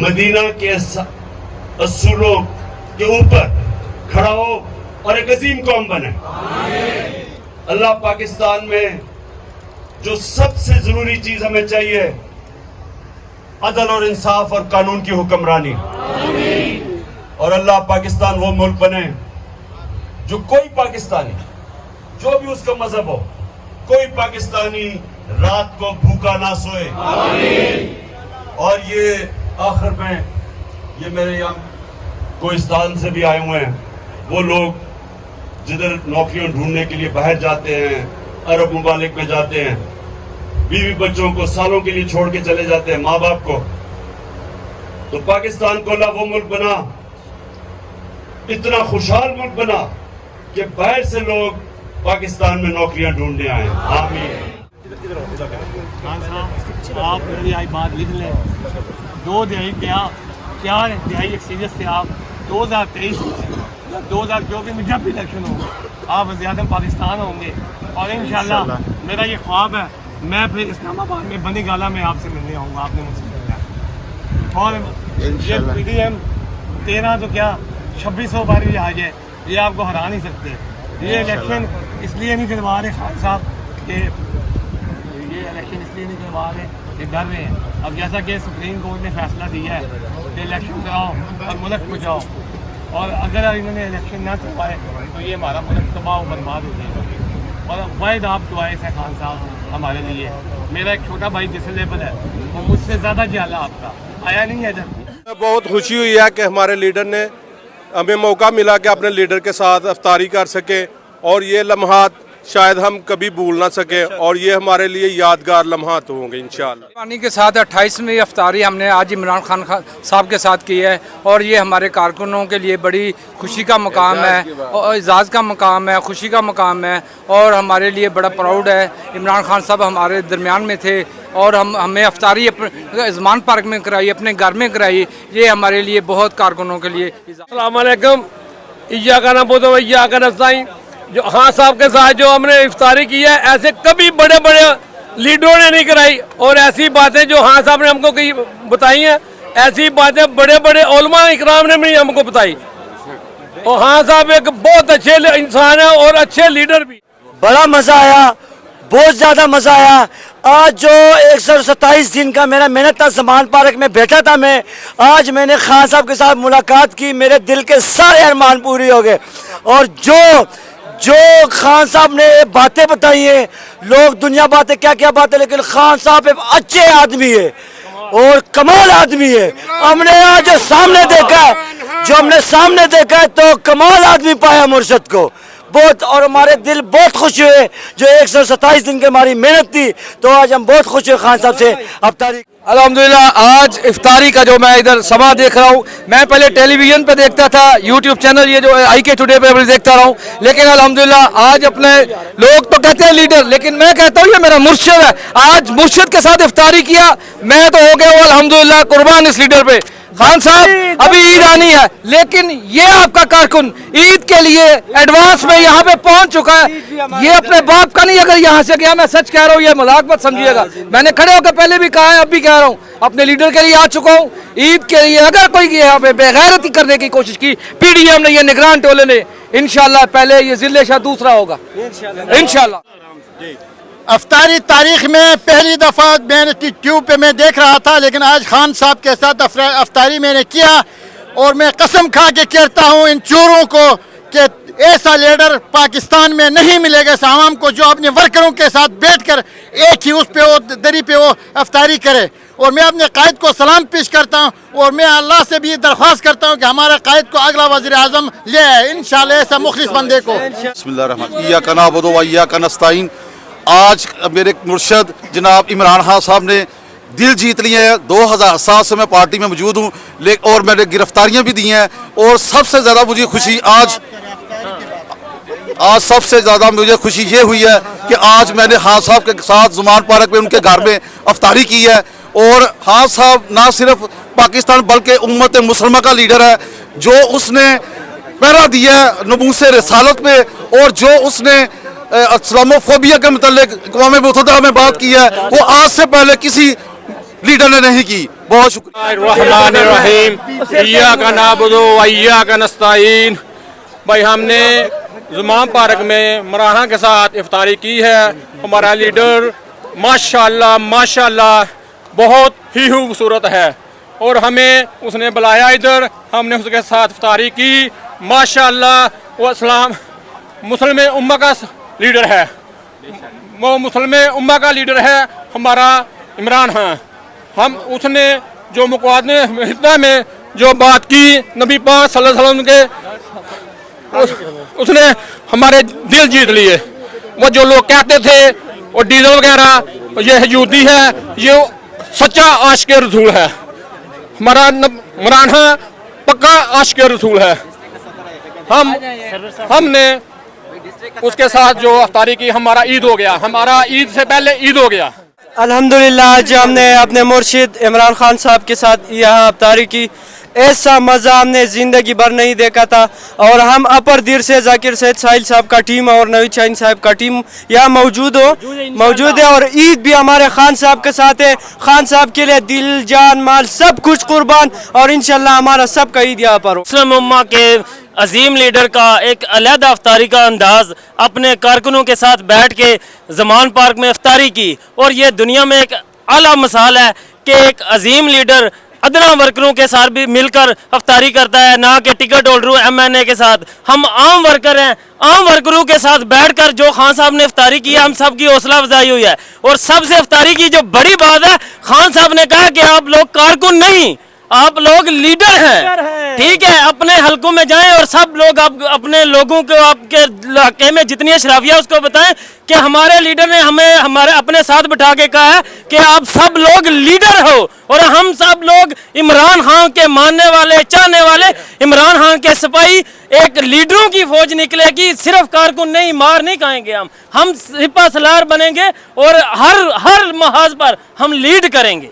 Medina के असूलों के ऊपर खड़ा हो और एक अजीम कौम बने। अल्लाह पाकिस्तान में जो सबसे जरूरी चीज हमें चाहिए, अदल और इंसाफ और कानून की हुक्मरानी, और अल्लाह पाकिस्तान वो मुल्क बने जो कोई पाकिस्तानी, जो भी उसका मजहब हो, कोई पाकिस्तानी रात को भूखा ना सोए। और ये आखिर में, ये मेरे यहाँ कोहिस्तान से भी आए हुए हैं, वो लोग जिधर नौकरियां ढूंढने के लिए बाहर जाते हैं, अरब मुमालिक में जाते हैं, बीवी बच्चों को सालों के लिए छोड़ के चले जाते हैं, माँ बाप को। तो पाकिस्तान को अल्लाह वो मुल्क बना, इतना खुशहाल मुल्क बना कि बाहर से लोग पाकिस्तान में नौकरियां ढूंढने आए। आमीन। आप मेरी आई बात लिख लें, 2 दिहाई क्या दिहाई एक्सपीरियंस से आप 2023 2024 में जब भी इलेक्शन हो आप वज़ीर-ए-आज़म पाकिस्तान होंगे, और इंशाल्लाह मेरा ये ख्वाब है, मैं फिर इस्लामाबाद में बनी गाला में आपसे मिलने आऊँगा, आपने मुझसे मिलना है। और ये PDM 13 तो क्या 2600 बार भी आ जाए, ये आपको हरा नहीं सकते। ये इलेक्शन इसलिए नहीं करवा रहे खान साहब कि ये इलेक्शन इसलिए नहीं करवा रहे कि डर रहे हैं। अब जैसा कि सुप्रीम कोर्ट ने फैसला दिया है कि इलेक्शन कराओ और मुल्क बचाओ, और अगर इन्होंने इलेक्शन ना करवाए तो ये हमारा मुल्क तबाह और बर्बाद हो जाएगा। और वाहिद आप दुआएं से खान साहब हमारे लिए। मेरा एक छोटा भाई जिस लेवल है वो मुझसे ज़्यादा जाला आपका आया नहीं है इधर। बहुत खुशी हुई है कि हमारे लीडर ने, हमें मौका मिला कि अपने लीडर के साथ इफ्तारी कर सकें, और ये लम्हात शायद हम कभी भूल ना सके, और ये हमारे लिए यादगार लम्हात होंगे इंशाअल्लाह। पानी के साथ 28वीं इफ्तारी हमने आज इमरान खान साहब के साथ की है, और ये हमारे कारकुनों के लिए बड़ी खुशी का मकाम है, और एजाज़ का मकाम है, खुशी का मकाम है, और हमारे लिए बड़ा प्राउड है। इमरान खान साहब हमारे दरमियान में थे, और हमें इफ्तारी ज़मान पार्क में कराई, अपने घर में कराई। ये हमारे लिए बहुत कारकुनों के लिए। अस्सलाम वालेकुम, इय्याका नअबुदु व इय्याका नस्तईन। जो खान साहब के साथ जो हमने इफ्तारी की है, ऐसे कभी बड़े बड़े लीडरों ने नहीं कराई, और ऐसी बातें जो खान साहब ने हमको कही बताई हैं, ऐसी बातें बड़े बड़े उलमा इकराम ने भी हमको बताई। और खान साहब एक बहुत अच्छे इंसान है और अच्छे लीडर भी। बड़ा मज़ा आया, बहुत ज़्यादा मज़ा आया। आज जो 127 दिन का मेरा मेहनत था, ज़मान पार्क में बैठा था मैं, आज मैंने खान साहब के साथ मुलाकात की, मेरे दिल के सारे अरमान पूरी हो गए। और जो खान साहब ने बातें बताई हैं, लोग दुनिया बातें क्या क्या बातें, लेकिन खान साहब एक अच्छे आदमी है और कमाल आदमी है। हमने आज जो सामने देखा है तो कमाल आदमी पाया मुर्शद को बहुत, और हमारे दिल बहुत खुश हुए। जो 127 दिन की हमारी मेहनत थी, तो आज हम बहुत खुश हुए खान साहब से इफ्तारी। अल्हम्दुलिल्लाह आज इफ्तारी का जो मैं इधर समा देख रहा हूँ, मैं पहले टेलीविज़न पे देखता था, यूट्यूब चैनल ये जो IK टुडे पे भी देखता रहा हूँ, लेकिन अल्हम्दुलिल्लाह आज अपने लोग तो कहते हैं लीडर, लेकिन मैं कहता हूँ ये मेरा मुर्शिद है। आज मुर्शिद के साथ इफ्तारी किया, मैं तो हो गया वो अल्हम्दुलिल्लाह कुर्बान इस लीडर पे। खान साहब अभी ईद आनी है, लेकिन ये आपका कारकुन ईद के लिए एडवांस में यहाँ पे पहुँच चुका है। ये अपने बाप का नहीं, अगर यहाँ से गया, मैं सच कह रहा हूँ, ये मजाक मत समझिएगा, मैंने खड़े होकर पहले भी कहा है, अब भी कह रहा हूँ, अपने लीडर के लिए आ चुका हूँ। ईद के लिए अगर कोई यहाँ पे बेगैरती करने की कोशिश की PDM ने, ये निगरान टोले ने, इंशाल्लाह पहले ये जिले शाह दूसरा होगा इंशाल्लाह। अफ्तारी तारीख में पहली दफ़ा मैंने ट्यूब पे मैं देख रहा था, लेकिन आज खान साहब के साथ अफ्तारी मैंने किया, और मैं कसम खा के कहता हूँ इन चोरों को कि ऐसा लीडर पाकिस्तान में नहीं मिलेगा आवाम को, जो अपने वर्करों के साथ बैठकर एक ही उस पे वो दरी पे वो अफ्तारी करे। और मैं अपने कायद को सलाम पेश करता हूँ, और मैं अल्लाह से भी दरख्वास्त करता हूँ कि हमारे कायद को अगला वज़ीर-ए-आज़म ले आए इंशाअल्लाह, ऐसा मुखलिस बंदे को। बिस्मिल्लाहिर्रहमानिर्रहीम। इय्याका नअबुदु व इय्याका नस्तईन। आज मेरे मुर्शद जनाब इमरान खान साहब ने दिल जीत लिए हैं। 2007 से मैं पार्टी में मौजूद हूँ, और मैंने गिरफ्तारियाँ भी दी हैं, और सबसे ज़्यादा मुझे खुशी आज सबसे ज़्यादा मुझे खुशी ये हुई है कि आज मैंने खान साहब के साथ ज़मान पार्क में उनके घर में अफ्तारी की है। और खान साहब ना सिर्फ पाकिस्तान बल्कि उम्मत मुसलमा का लीडर है, जो उसने पहरा दिया है नमूसे रिसालत में, और जो उसने इस्लामोफोबिया के मतलब अक़वाम मुत्तहिदा में बात की है, वो आज से पहले किसी लीडर ने नहीं की। बहुत शुक्रिया। रहमानिर्रहीम, इय्याका नअबुदु व इय्याका नस्तईन। भाई हमने ज़ुमान पार्क में मराहा के साथ इफ्तारी की है। हमारा लीडर माशाल्लाह माशाल्लाह बहुत ही खूबसूरत है और हमें उसने बुलाया इधर, हमने उसके साथ इफ्तारी की। माशाल्लाह वो इस्लाम मुस्लिम उम्मा का लीडर है, वो मुस्लिम उम्मा का लीडर है हमारा इमरान खान। हम उसने जो मुक़ादमे हिद्दा में जो बात की नबी पाक सल्लल्लाहु अलैहि वसल्लम के, उसने हमारे दिल जीत लिए। वो जो लोग कहते थे वो डीजल वगैरह ये यहूदी है, ये सच्चा आशिक़ रसूल है। हमारा इमरान खान पक्का आशिक़ रसूल है। हमने उसके साथ जो अफ्तारी की, हमारा ईद हो गया, हमारा ईद से पहले ईद हो गया। अल्हम्दुलिल्लाह आज हमने अपने मुर्शिद इमरान खान साहब के साथ यहाँ अफ्तारी की। ऐसा मज़ा हमने ज़िंदगी भर नहीं देखा था। और हम अपर दिर से जाकिर सैयद साहिल साहब का टीम और नवीद शाहीन साहब का टीम यहाँ मौजूद है और ईद भी हमारे खान साहब के साथ है। खान साहब के लिए दिल जान माल सब कुछ कुर्बान और इंशाल्लाह हमारा सब का ईद यहाँ पर हो। मुस्लिम उम्मा के अजीम लीडर का एक अलहदा अफ्तारी का अंदाज, अपने कारकुनों के साथ बैठ के ज़मान पार्क में अफ्तारी की। और ये दुनिया में एक आला मिसाल है कि एक अजीम लीडर अदना वर्करों के साथ भी मिलकर अफ्तारी करता है, ना कि टिकट होल्डरों MNA के साथ। हम आम वर्कर हैं, आम वर्करों के साथ बैठकर जो खान साहब ने इफ्तारी की है, हम सब की हौसला अफजाई हुई है। और सबसे इफ्तारी की जो बड़ी बात है, खान साहब ने कहा कि आप लोग कारकुन नहीं, आप लोग लीडर हैं। ठीक है, अपने हलकों में जाएं और सब लोग आप अपने लोगों को, आपके इलाके में जितनी अशराफिया उसको बताएं कि हमारे लीडर ने हमें हमारे अपने साथ बिठा के कहा है कि आप सब लोग लीडर हो और हम सब लोग इमरान खान के मानने वाले, चाहने वाले, इमरान खान के सिपाही। एक लीडरों की फौज निकलेगी, सिर्फ कारकुन नहीं, मार नहीं खाएंगे। हम सिपा सलार बनेंगे और हर महाज पर हम लीड करेंगे।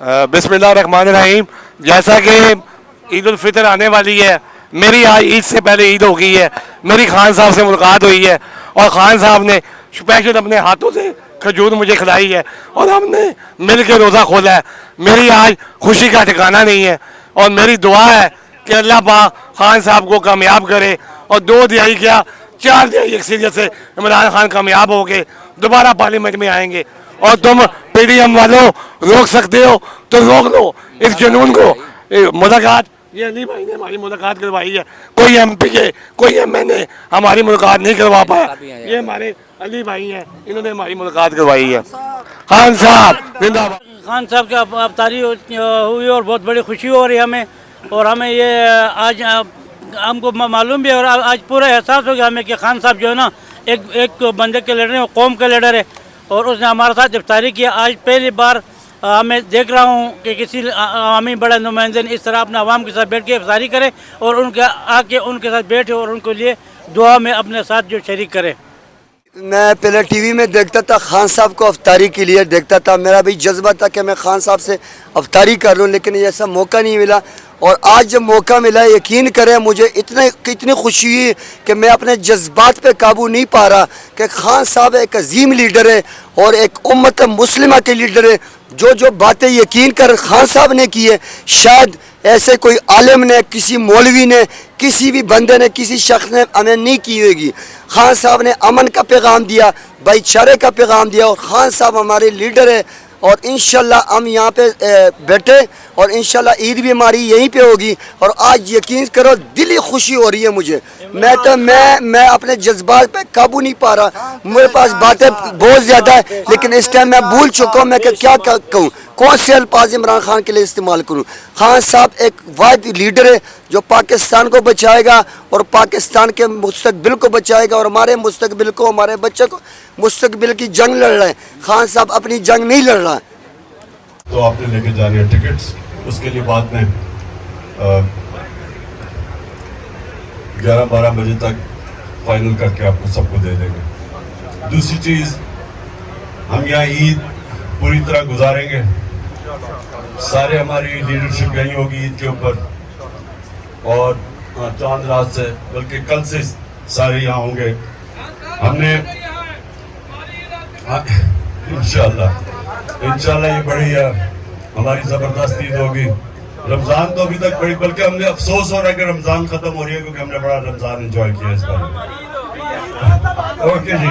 बिस्मिल्लाहिर्रहमानिर्रहीम। जैसा कि ईद उल फितर आने वाली है, मेरी आज ईद से पहले ईद हो गई है। मेरी खान साहब से मुलाकात हुई है और खान साहब ने स्पेशल अपने हाथों से खजूर मुझे खिलाई है और हमने मिल के रोज़ा खोला है। मेरी आज खुशी का ठिकाना नहीं है और मेरी दुआ है कि अल्लाह पाक खान साहब को कामयाब करे और 2 दिहाई क्या 4 दिहाई अक्सरियत से इमरान खान कामयाब हो के दोबारा पार्लियामेंट में आएंगे। और तुम PDM वालों रोक सकते हो तो रोक लो इस जुनून को। मुलाकात ये अली भाई ने हमारी मुलाकात करवाई है, कोई MP के कोई MNA हमारी मुलाकात नहीं करवा पाया। ये हमारे अली भाई हैं, इन्होंने हमारी मुलाकात करवाई है। खान साहब जिंदाबाद। खान साहब की अफ्तारी हुई और बहुत बड़ी खुशी हो रही है हमें। और हमें ये आज हमको मालूम भी है और आज पूरा एहसास हो गया हमें कि खान साहब जो है ना एक बंदे के लीडर है, कौम के लीडर है और उसने हमारे साथ इफ्तारी किया। आज पहली बार मैं देख रहा हूँ कि किसी अवामी बड़े नुमाइंदे ने इस तरह अपने आवाम के साथ बैठ के इफ्तारी करे और उनके आके उनके साथ बैठे और उनके लिए दुआ में अपने साथ जो शरीक करे। मैं पहले टीवी में देखता था, खान साहब को अफ्तारी के लिए देखता था। मेरा भी जज्बा था कि मैं खान साहब से अफ्तारी कर लूँ, लेकिन ये ऐसा मौका नहीं मिला। और आज जब मौका मिला, यकीन करें मुझे इतनी खुशी हुई कि मैं अपने जज्बात पे काबू नहीं पा रहा कि खान साहब एक अजीम लीडर है और एक उम्मत मुस्लिमा के लीडर है। जो बातें यकीन कर खान साहब ने की है, शायद ऐसे कोई आलिम ने, किसी मौलवी ने, किसी भी बंदे ने, किसी शख्स ने हमें नहीं की होगी। खान साहब ने अमन का पैगाम दिया, भाईचारे का पैगाम दिया और खान साहब हमारे लीडर है। और इंशाल्लाह हम यहाँ पे बैठे और इंशाल्लाह ईद भी हमारी यहीं पे होगी। और आज यकीन करो दिली खुशी हो रही है मुझे। मैं अपने जज्बात पे काबू नहीं पा रहा। मेरे पास बातें बहुत ज़्यादा है, लेकिन इस टाइम मैं भूल चुका हूँ मैं क्या कहूँ, कौन से अल्फाज इमरान खान के लिए इस्तेमाल करूँ। खान साहब एक वाहिद लीडर है जो पाकिस्तान को बचाएगा और पाकिस्तान के मुस्तकबिल को बचाएगा और हमारे मुस्तकबिल को, हमारे बच्चों को मुस्तकबिल की जंग लड़ रहे हैं। खान साहब अपनी जंग नहीं लड़ रहा है। तो आपने लेके जानी है टिकट्स, उसके लिए बाद में 11-12 बजे तक फाइनल करके आपको सबको दे देंगे। दूसरी चीज़, हम यहाँ ईद पूरी तरह गुजारेंगे। सारे हमारी लीडरशिप यहीं होगी ईद के ऊपर और चांद रात से, बल्कि कल से सारे यहाँ होंगे। हमने इंशाअल्लाह इंशाल्लाह ये बड़ी हमारी ज़बरदस्त ईद होगी। रमज़ान तो अभी तक बड़ी, बल्कि हमें अफसोस हो रहा है कि रमज़ान ख़त्म हो रही है, क्योंकि हमने बड़ा रमज़ान एंजॉय किया इस बार। ओके जी।